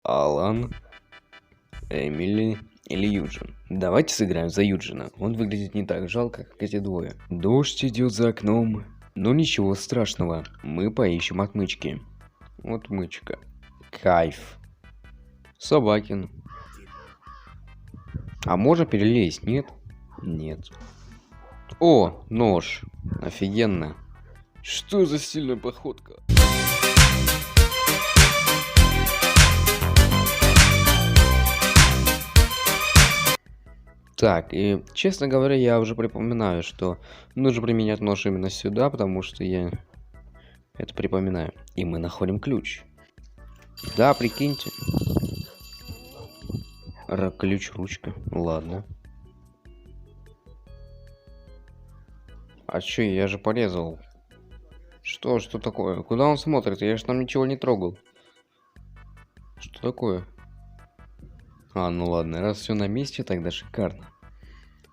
Алан, Эмили или Юджин. Давайте сыграем за Юджина. Он выглядит не так жалко, как эти двое. Дождь идет за окном. Но ничего страшного. Мы поищем отмычки. Отмычка. Кайф. Собакин. А можно перелезть, нет? Нет. О, нож. Офигенно. Что за стильная походка? Так, и, честно говоря, я уже припоминаю, что нужно применять нож именно сюда, потому что я это припоминаю. И мы находим ключ. Да, прикиньте. Ключ, ручка. Ладно. А чё, я же порезал. Что такое? Куда он смотрит? Я же там ничего не трогал. Что такое? А, ну ладно, раз все на месте, тогда шикарно.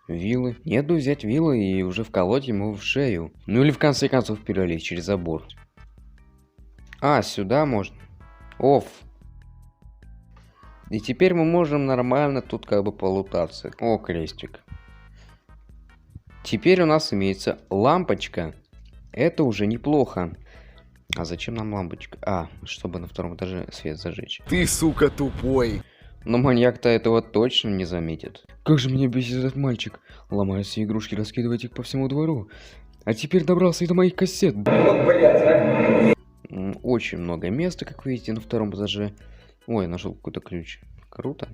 Вилы. Нет, бы взять вилы и уже вколоть ему в шею. Ну или в конце концов перелезть через забор. А, сюда можно. Оф. И теперь мы можем нормально тут как бы полутаться. О, крестик. Теперь у нас имеется лампочка. Это уже неплохо. А зачем нам лампочка? А, чтобы на втором этаже свет зажечь. Ты, сука, тупой. Но маньяк-то этого точно не заметит. Как же меня бесит этот мальчик. Ломает все игрушки, раскидывает их по всему двору. А теперь добрался и до моих кассет. Очень много места, как видите, на втором этаже. Ой, нашел какой-то ключ. Круто.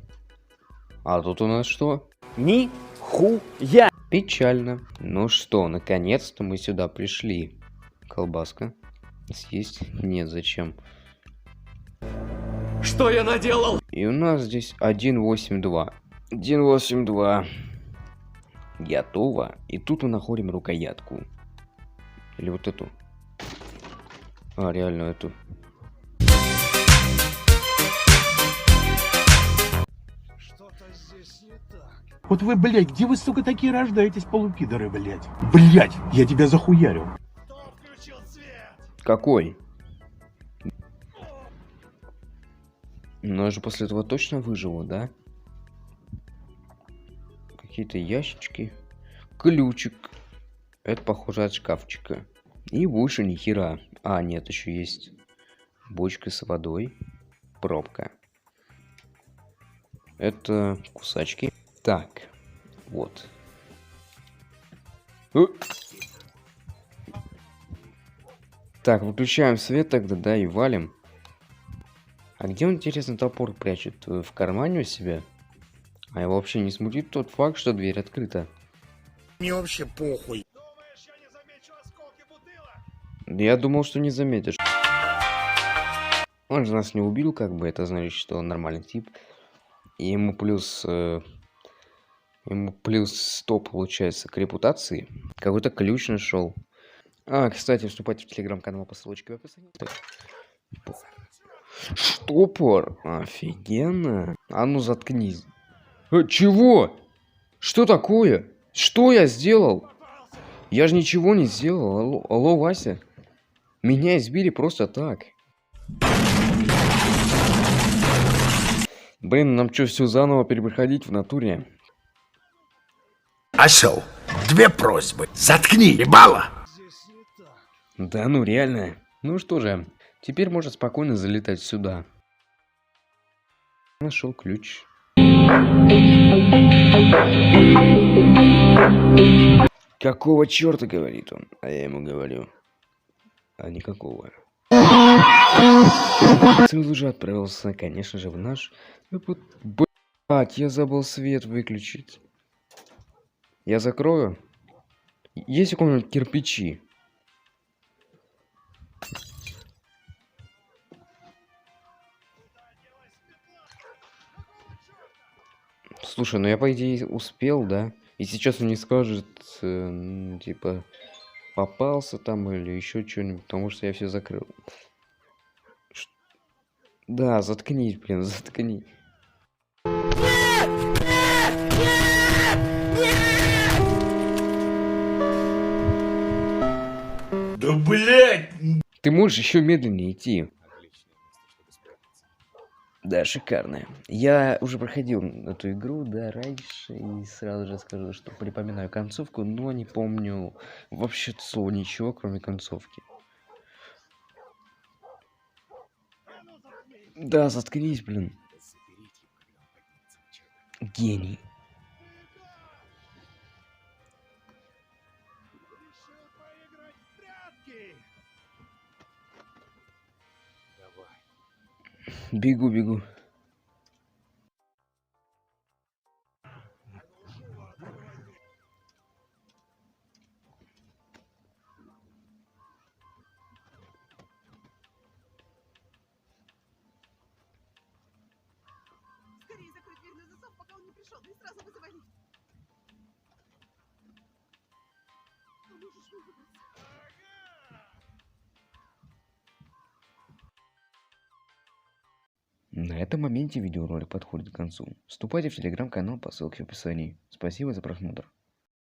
А тут у нас что? Нихуя. Печально. Ну что, наконец-то мы сюда пришли. Колбаска. Съесть? Нет, зачем? Что я наделал? И у нас здесь 182. 182. Готово. И тут мы находим рукоятку. Или вот эту. А, реально эту. Что-то здесь не так. Вот вы, блядь, где вы, сука, такие рождаетесь, полупидоры, блядь? Блядь, я тебя захуярю. Кто включил свет? Какой? Но я же после этого точно выживу, да? Какие-то ящички. Ключик. Это похоже от шкафчика. И больше ни хера. А, нет, еще есть бочка с водой. Пробка. Это кусачки. Так. Вот. Так, выключаем свет тогда, да, и валим. А где он, интересно, топор прячет? В кармане у себя? А его вообще не смутит тот факт, что дверь открыта. Мне вообще похуй. Думаешь, я не замечу осколки бутылок? Я думал, что не заметишь. Он же нас не убил, как бы, это значит, что он нормальный тип. И ему плюс 100 получается к репутации. Какой-то ключ нашел. А, кстати, вступайте в телеграм-канал по ссылочке в описании. Штопор. Офигенно. А ну заткнись. Чего? Что такое? Что я сделал? Я же ничего не сделал. Алло, алло, Вася. Меня избили просто так. Блин, нам что, все заново перепроходить в натуре? Осел, две просьбы. Заткни, ебало! Здесь не так. Да ну реально. Ну что же, теперь можно спокойно залетать сюда. Нашел ключ. Какого черта, говорит он? А я ему говорю. А никакого. Целый же отправился, конечно же, в наш... Блять, я забыл свет выключить. Я закрою. Есть у кого-нибудь кирпичи? Слушай, ну я по идее успел, да? И сейчас он не скажет, типа, попался там или еще что-нибудь, потому что я все закрыл. Да, заткнись, блин, заткнись. Да блять! Ты можешь еще медленнее идти. Да, шикарная. Я уже проходил эту игру, да, раньше, и сразу же скажу, что припоминаю концовку, но не помню вообще слова ничего, кроме концовки. Да, заткнись, блин. Гений. Бегу, бегу. Скорее закрыть дверь на засов, пока он не пришел, и сразу вызывай лифт. Поможешь выбраться. На этом моменте видеоролик подходит к концу. Вступайте в телеграм-канал по ссылке в описании. Спасибо за просмотр.